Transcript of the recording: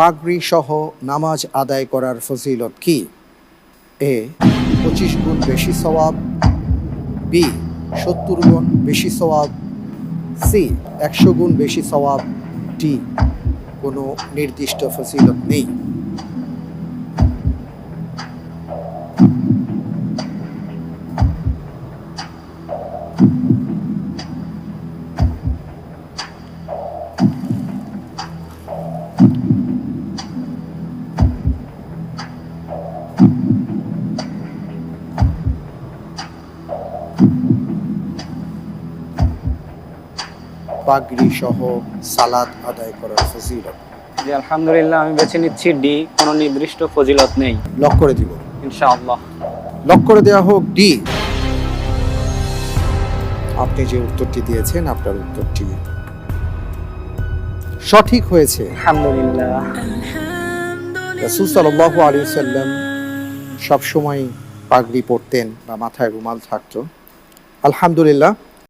পাগড়ি সহ নামাজ আদায় করার ফজিলত কি? এ 25 গুণ বেশি সওয়াব, বি 70 গুণ বেশি সওয়াব, সি 100 গুণ বেশি সওয়াব, ডি কোনো নির্দিষ্ট ফজিলত নেই। পাগড়ি সহ সালাত আদায় করার ফজিলত। জি আলহামদুলিল্লাহ, আমি বেছে নিচ্ছি ডি, কোনো নির্দিষ্ট ফজিলত নেই। লক করে দিব ইনশাআল্লাহ। লক করে দেওয়া হোক ডি। আপনি যে উত্তরটি দিয়েছেন আপনার উত্তরটি সঠিক হয়েছে। আলহামদুলিল্লাহ। রাসূল সাল্লাল্লাহু আলাইহি ওয়াসাল্লাম সবসময় পাগড়ি পরতেন বা মাথায় রুমাল থাকতো। আলহামদুলিল্লাহ।